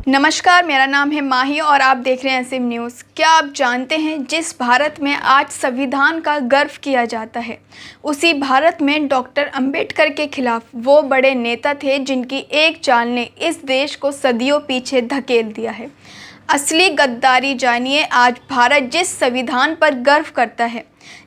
नमस्कार, मेरा नाम है माही और आप देख रहे हैं एसएम न्यूज़। क्या आप जानते हैं जिस भारत में आज संविधान का गर्व किया जाता है, उसी भारत में डॉक्टर अंबेडकर के खिलाफ वो बड़े नेता थे जिनकी एक चाल ने इस देश को सदियों पीछे धकेल दिया है। असली गद्दारी जानिए। आज भारत जिस संविधान पर गर्व करता है,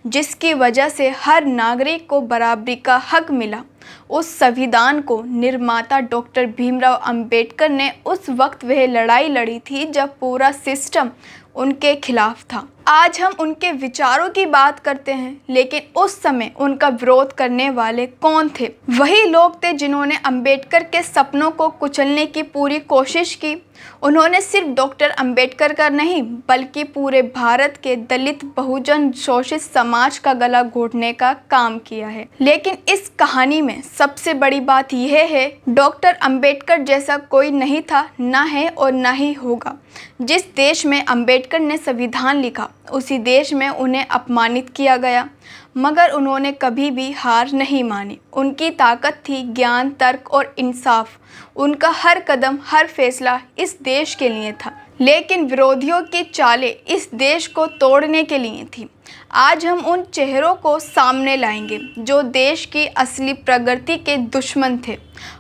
जिसकी वजह से हर नागरिक को बराबरी का हक मिला, उस संविधान को निर्माता डॉक्टर भीमराव अंबेडकर ने उस वक्त वह लड़ाई लड़ी थी जब पूरा सिस्टम उनके खिलाफ था। आज हम उनके विचारों की बात करते हैं, लेकिन उस समय उनका विरोध करने वाले कौन थे? वही लोग थे जिन्होंने अंबेडकर के सपनों को कुचलने की पूरी कोशिश की। उन्होंने सिर्फ डॉक्टर अंबेडकर का नहीं, बल्कि पूरे भारत के दलित, बहुजन, शोषित समाज का गला घोटने का काम किया है। लेकिन इस कहानी में सबसे बड़ी बात यह है, डॉक्टर अंबेडकर जैसा कोई नहीं था, ना है और ना ही होगा। जिस देश में अंबेडकर ने संविधान लिखा, उसी देश में उन्हें अपमानित किया गया, मगर उन्होंने कभी भी हार नहीं मानी। उनकी ताकत थी ज्ञान, तर्क और इंसाफ। उनका हर कदम, हर फैसला इस देश के लिए था, लेकिन विरोधियों की चालें इस देश को तोड़ने के लिए थी। आज हम उन चेहरों को सामने लाएंगे जो देश की असली प्रगति के दुश्मन थे,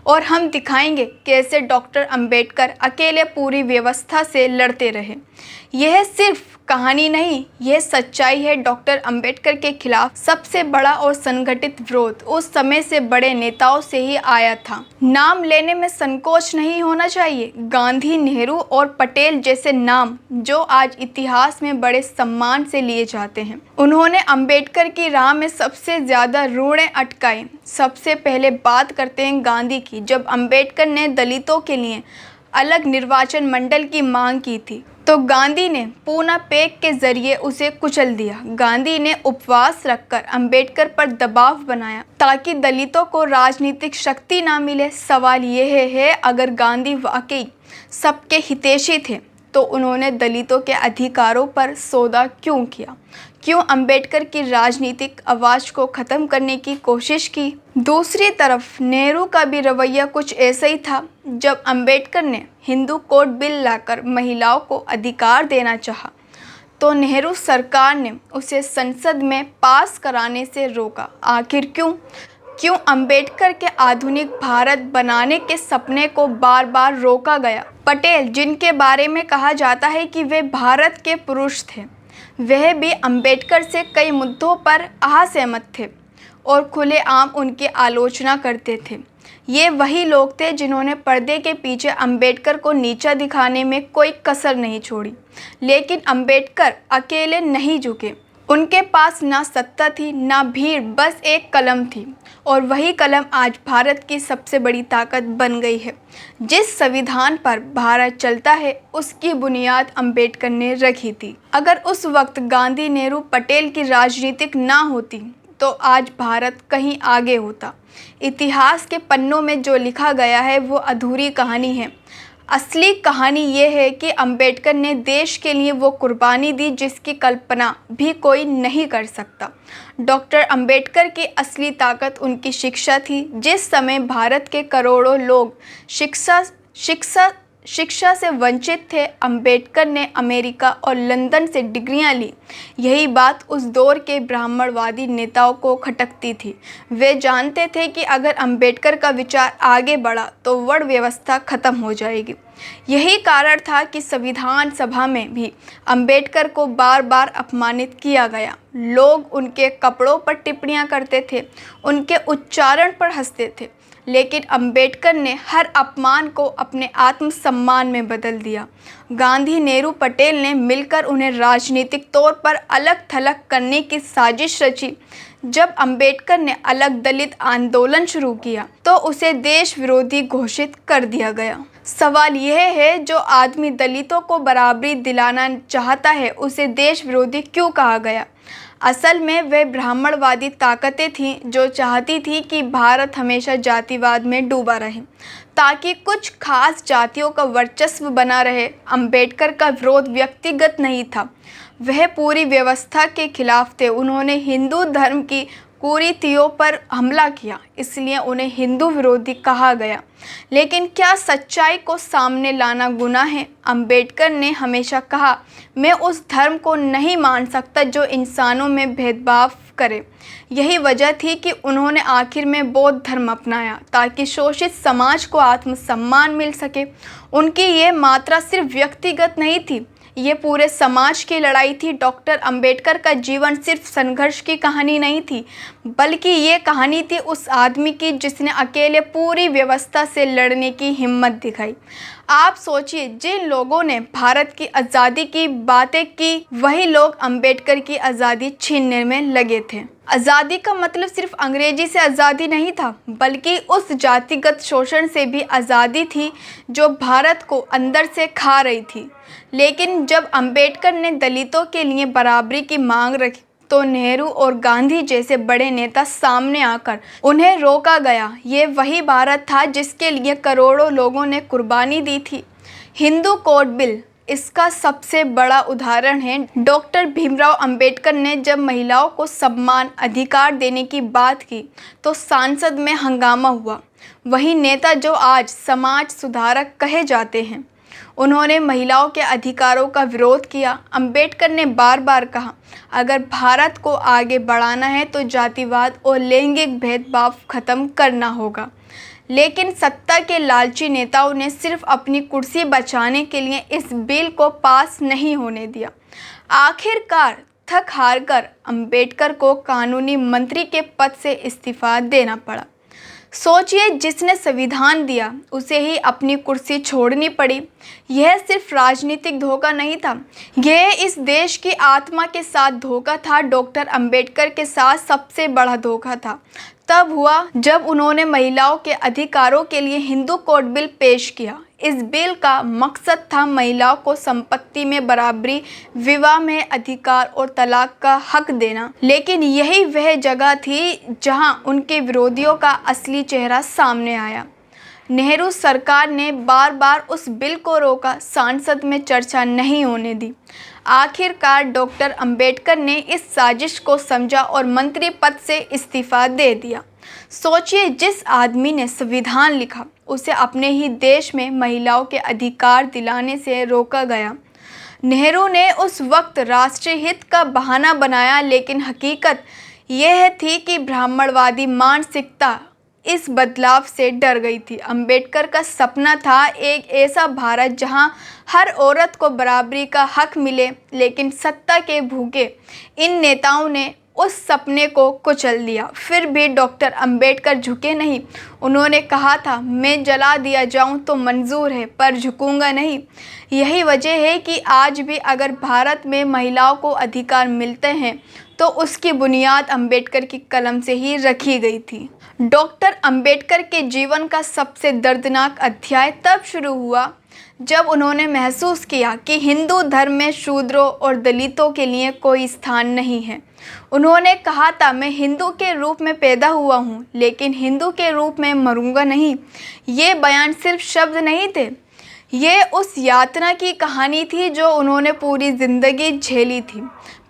और हम दिखाएंगे कैसे डॉक्टर अंबेडकर अकेले पूरी व्यवस्था से लड़ते रहे। यह सिर्फ कहानी नहीं, यह सच्चाई है। डॉक्टर अंबेडकर के खिलाफ सबसे बड़ा और संगठित विरोध उस समय से बड़े नेताओं से ही आया था। नाम लेने में संकोच नहीं होना चाहिए। गांधी, नेहरू और पटेल जैसे नाम जो आज इतिहास में बड़े सम्मान से लिए जाते हैं। उन्होंने अंबेडकर की राह में सबसे ज़्यादा रूढ़ें अटकाई। सबसे पहले बात करते हैं गांधी की। जब अंबेडकर ने दलितों के लिए अलग निर्वाचन मंडल की मांग की थी, तो गांधी ने पूना पैक के जरिए उसे कुचल दिया। गांधी ने उपवास रखकर अंबेडकर पर दबाव बनाया ताकि दलितों को राजनीतिक शक्ति ना मिले। सवाल यह है, अगर गांधी वाकई सबके हितैषी थे, तो उन्होंने दलितों के अधिकारों पर सौदा क्यों किया? क्यों अंबेडकर की राजनीतिक आवाज़ को ख़त्म करने की कोशिश की? दूसरी तरफ नेहरू का भी रवैया कुछ ऐसा ही था। जब अंबेडकर ने हिंदू कोड बिल लाकर महिलाओं को अधिकार देना चाहा, तो नेहरू सरकार ने उसे संसद में पास कराने से रोका। आखिर क्यों अंबेडकर के आधुनिक भारत बनाने के सपने को बार बार रोका गया? पटेल, जिनके बारे में कहा जाता है कि वे भारत के पुरुष थे, वह भी अंबेडकर से कई मुद्दों पर असहमत थे और खुलेआम उनकी आलोचना करते थे। ये वही लोग थे जिन्होंने पर्दे के पीछे अंबेडकर को नीचा दिखाने में कोई कसर नहीं छोड़ी। लेकिन अंबेडकर अकेले नहीं झुके। उनके पास ना सत्ता थी, ना भीड़, बस एक कलम थी, और वही कलम आज भारत की सबसे बड़ी ताकत बन गई है। जिस संविधान पर भारत चलता है, उसकी बुनियाद अंबेडकर ने रखी थी। अगर उस वक्त गांधी, नेहरू, पटेल की राजनीतिक ना होती, तो आज भारत कहीं आगे होता। इतिहास के पन्नों में जो लिखा गया है, वो अधूरी कहानी है। असली कहानी ये है कि अंबेडकर ने देश के लिए वो कुर्बानी दी जिसकी कल्पना भी कोई नहीं कर सकता। डॉक्टर अंबेडकर की असली ताकत उनकी शिक्षा थी। जिस समय भारत के करोड़ों लोग शिक्षा से वंचित थे, अंबेडकर ने अमेरिका और लंदन से डिग्रियां ली। यही बात उस दौर के ब्राह्मणवादी नेताओं को खटकती थी। वे जानते थे कि अगर अंबेडकर का विचार आगे बढ़ा तो वर्ण व्यवस्था खत्म हो जाएगी। यही कारण था कि संविधान सभा में भी अंबेडकर को बार बार अपमानित किया गया। लोग उनके कपड़ों पर टिप्पणियां करते थे, उनके उच्चारण पर हंसते थे, लेकिन अंबेडकर ने हर अपमान को अपने आत्मसम्मान में बदल दिया। गांधी, नेहरू, पटेल ने मिलकर उन्हें राजनीतिक तौर पर अलग थलग करने की साजिश रची। जब अंबेडकर ने अलग दलित आंदोलन शुरू किया, तो उसे देश विरोधी घोषित कर दिया गया। सवाल यह है, जो आदमी दलितों को बराबरी दिलाना चाहता है, उसे देश विरोधी क्यों कहा गया? असल में वे ब्राह्मणवादी ताकतें थीं जो चाहती थी कि भारत हमेशा जातिवाद में डूबा रहे, ताकि कुछ खास जातियों का वर्चस्व बना रहे। अंबेडकर का विरोध व्यक्तिगत नहीं था, वह पूरी व्यवस्था के खिलाफ थे। उन्होंने हिंदू धर्म की कुरीतियों पर हमला किया, इसलिए उन्हें हिंदू विरोधी कहा गया। लेकिन क्या सच्चाई को सामने लाना गुनाह है? अंबेडकर ने हमेशा कहा, मैं उस धर्म को नहीं मान सकता जो इंसानों में भेदभाव करे। यही वजह थी कि उन्होंने आखिर में बौद्ध धर्म अपनाया ताकि शोषित समाज को आत्मसम्मान मिल सके। उनकी ये मात्रा सिर्फ व्यक्तिगत नहीं थी, ये पूरे समाज की लड़ाई थी। डॉक्टर अंबेडकर का जीवन सिर्फ संघर्ष की कहानी नहीं थी, बल्कि ये कहानी थी उस आदमी की जिसने अकेले पूरी व्यवस्था से लड़ने की हिम्मत दिखाई। आप सोचिए, जिन लोगों ने भारत की आज़ादी की बातें की, वही लोग अंबेडकर की आज़ादी छीनने में लगे थे। आज़ादी का मतलब सिर्फ अंग्रेजी से आज़ादी नहीं था, बल्कि उस जातिगत शोषण से भी आज़ादी थी जो भारत को अंदर से खा रही थी। लेकिन जब अंबेडकर ने दलितों के लिए बराबरी की मांग रखी तो नेहरू और गांधी जैसे बड़े नेता सामने आकर उन्हें रोका गया। ये वही भारत था जिसके लिए करोड़ों लोगों ने कुर्बानी दी थी। हिंदू कोड बिल इसका सबसे बड़ा उदाहरण है। डॉक्टर भीमराव अंबेडकर ने जब महिलाओं को सम्मान अधिकार देने की बात की तो संसद में हंगामा हुआ। वही नेता जो आज समाज सुधारक कहे जाते हैं, उन्होंने महिलाओं के अधिकारों का विरोध किया। अंबेडकर ने बार बार कहा, अगर भारत को आगे बढ़ाना है तो जातिवाद और लैंगिक भेदभाव खत्म करना होगा। लेकिन सत्ता के लालची नेताओं ने सिर्फ अपनी कुर्सी बचाने के लिए इस बिल को पास नहीं होने दिया। आखिरकार थक हार कर अंबेडकर को कानूनी मंत्री के पद से इस्तीफा देना पड़ा। सोचिए, जिसने संविधान दिया उसे ही अपनी कुर्सी छोड़नी पड़ी। यह सिर्फ राजनीतिक धोखा नहीं था, यह इस देश की आत्मा के साथ धोखा था। डॉक्टर अंबेडकर के साथ सबसे बड़ा धोखा था तब हुआ जब उन्होंने महिलाओं के अधिकारों के लिए हिंदू कोड बिल पेश किया। इस बिल का मकसद था महिलाओं को संपत्ति में बराबरी, विवाह में अधिकार और तलाक का हक देना। लेकिन यही वह जगह थी जहां उनके विरोधियों का असली चेहरा सामने आया। नेहरू सरकार ने बार बार उस बिल को रोका, संसद में चर्चा नहीं होने दी। आखिरकार डॉक्टर अंबेडकर ने इस साजिश को समझा और मंत्री पद से इस्तीफा दे दिया। सोचिए, जिस आदमी ने संविधान लिखा उसे अपने ही देश में महिलाओं के अधिकार दिलाने से रोका गया। नेहरू ने उस वक्त राष्ट्रीय हित का बहाना बनाया, लेकिन हकीकत यह थी कि ब्राह्मणवादी मानसिकता इस बदलाव से डर गई थी। अंबेडकर का सपना था एक ऐसा भारत जहां हर औरत को बराबरी का हक मिले, लेकिन सत्ता के भूखे इन नेताओं ने उस सपने को कुचल दिया। फिर भी डॉक्टर अंबेडकर झुके नहीं। उन्होंने कहा था, मैं जला दिया जाऊं तो मंजूर है, पर झुकूंगा नहीं। यही वजह है कि आज भी अगर भारत में महिलाओं को अधिकार मिलते हैं तो उसकी बुनियाद अंबेडकर की कलम से ही रखी गई थी। डॉक्टर अंबेडकर के जीवन का सबसे दर्दनाक अध्याय तब शुरू हुआ जब उन्होंने महसूस किया कि हिंदू धर्म में शूद्रों और दलितों के लिए कोई स्थान नहीं है। उन्होंने कहा था, मैं हिंदू के रूप में पैदा हुआ हूँ, लेकिन हिंदू के रूप में मरूंगा नहीं। ये बयान सिर्फ शब्द नहीं थे, ये उस यातना की कहानी थी जो उन्होंने पूरी ज़िंदगी झेली थी।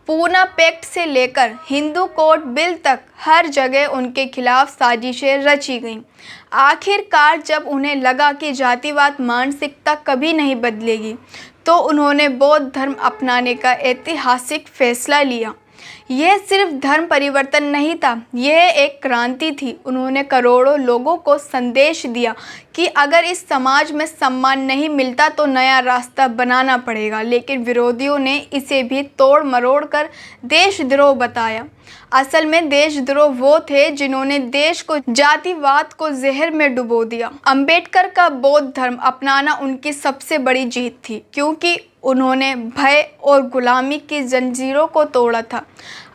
पूना पैक्ट से लेकर हिंदू कोड बिल तक हर जगह उनके खिलाफ साजिशें रची गईं। आखिरकार जब उन्हें लगा कि जातिवाद मानसिकता कभी नहीं बदलेगी, तो उन्होंने बौद्ध धर्म अपनाने का ऐतिहासिक फैसला लिया। यह सिर्फ धर्म परिवर्तन नहीं था, यह एक क्रांति थी। उन्होंने करोड़ों लोगों को संदेश दिया कि अगर इस समाज में सम्मान नहीं मिलता तो नया रास्ता बनाना पड़ेगा। लेकिन विरोधियों ने इसे भी तोड़ मरोड़ कर देशद्रोह बताया। असल में देशद्रोह वो थे जिन्होंने देश को जातिवाद को जहर में डुबो दिया। अंबेडकर का बौद्ध धर्म अपनाना उनकी सबसे बड़ी जीत थी, क्योंकि उन्होंने भय और गुलामी की जंजीरों को तोड़ा था।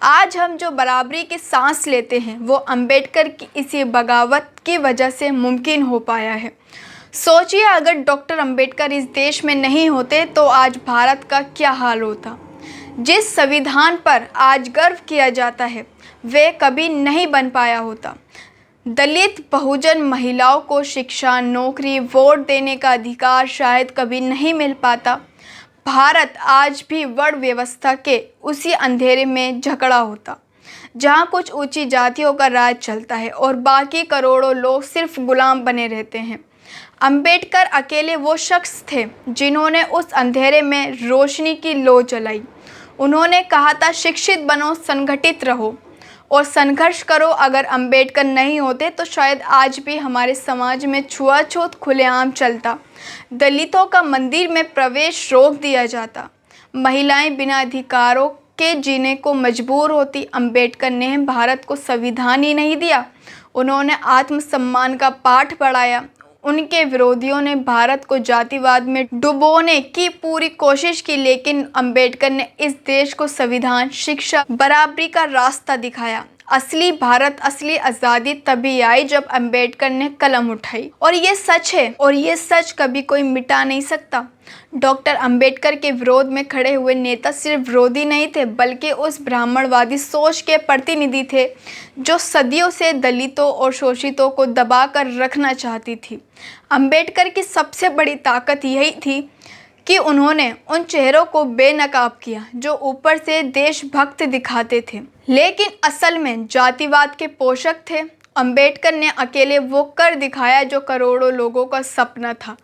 आज हम जो बराबरी की सांस लेते हैं वो अंबेडकर की इसी बगावत की वजह से मुमकिन हो पाया है। सोचिए, अगर डॉक्टर अंबेडकर इस देश में नहीं होते तो आज भारत का क्या हाल होता। जिस संविधान पर आज गर्व किया जाता है वे कभी नहीं बन पाया होता। दलित बहुजन महिलाओं को शिक्षा, नौकरी, वोट देने का अधिकार शायद कभी नहीं मिल पाता। भारत आज भी वर्ण व्यवस्था के उसी अंधेरे में जकड़ा होता। जहाँ कुछ ऊंची जातियों का राज चलता है और बाकी करोड़ों लोग सिर्फ गुलाम बने रहते हैं। अंबेडकर अकेले वो शख्स थे जिन्होंने उस अंधेरे में रोशनी की लौ जलाई। उन्होंने कहा था, शिक्षित बनो, संगठित रहो और संघर्ष करो। अगर अंबेडकर नहीं होते तो शायद आज भी हमारे समाज में छुआछूत खुलेआम चलता, दलितों का मंदिर में प्रवेश रोक दिया जाता, महिलाएं बिना अधिकारों के जीने को मजबूर होती। अंबेडकर ने भारत को संविधान ही नहीं दिया, उन्होंने आत्मसम्मान का पाठ पढ़ाया। उनके विरोधियों ने भारत को जातिवाद में डुबोने की पूरी कोशिश की, लेकिन अंबेडकर ने इस देश को संविधान, शिक्षा, बराबरी का रास्ता दिखाया। असली भारत, असली आज़ादी तभी आई जब अंबेडकर ने कलम उठाई। और ये सच है और ये सच कभी कोई मिटा नहीं सकता। डॉक्टर अंबेडकर के विरोध में खड़े हुए नेता सिर्फ विरोधी नहीं थे, बल्कि उस ब्राह्मणवादी सोच के प्रतिनिधि थे जो सदियों से दलितों और शोषितों को दबाकर रखना चाहती थी। अंबेडकर की सबसे बड़ी ताकत यही थी कि उन्होंने उन चेहरों को बेनकाब किया जो ऊपर से देशभक्त दिखाते थे, लेकिन असल में जातिवाद के पोषक थे। अंबेडकर ने अकेले वो कर दिखाया जो करोड़ों लोगों का सपना था,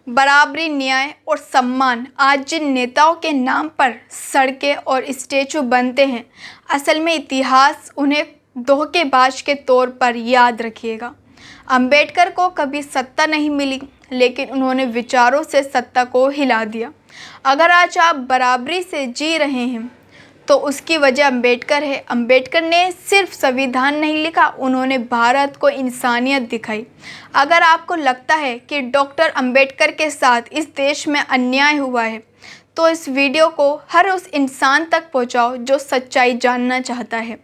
बराबरी, न्याय और सम्मान। आज जिन नेताओं के नाम पर सड़कें और स्टैचू बनते हैं, असल में इतिहास उन्हें धोखेबाज के तौर पर याद रखिएगा। अंबेडकर को कभी सत्ता नहीं मिली, लेकिन उन्होंने विचारों से सत्ता को हिला दिया। अगर आज आप बराबरी से जी रहे हैं तो उसकी वजह अंबेडकर है। अंबेडकर ने सिर्फ संविधान नहीं लिखा, उन्होंने भारत को इंसानियत दिखाई। अगर आपको लगता है कि डॉक्टर अंबेडकर के साथ इस देश में अन्याय हुआ है, तो इस वीडियो को हर उस इंसान तक पहुंचाओ जो सच्चाई जानना चाहता है।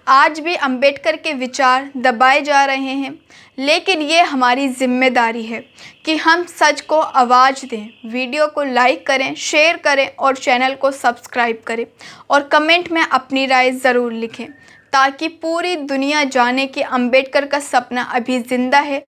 आज भी अंबेडकर के विचार दबाए जा रहे हैं, लेकिन ये हमारी जिम्मेदारी है कि हम सच को आवाज़ दें। वीडियो को लाइक करें, शेयर करें और चैनल को सब्सक्राइब करें और कमेंट में अपनी राय ज़रूर लिखें, ताकि पूरी दुनिया जाने कि अंबेडकर का सपना अभी ज़िंदा है।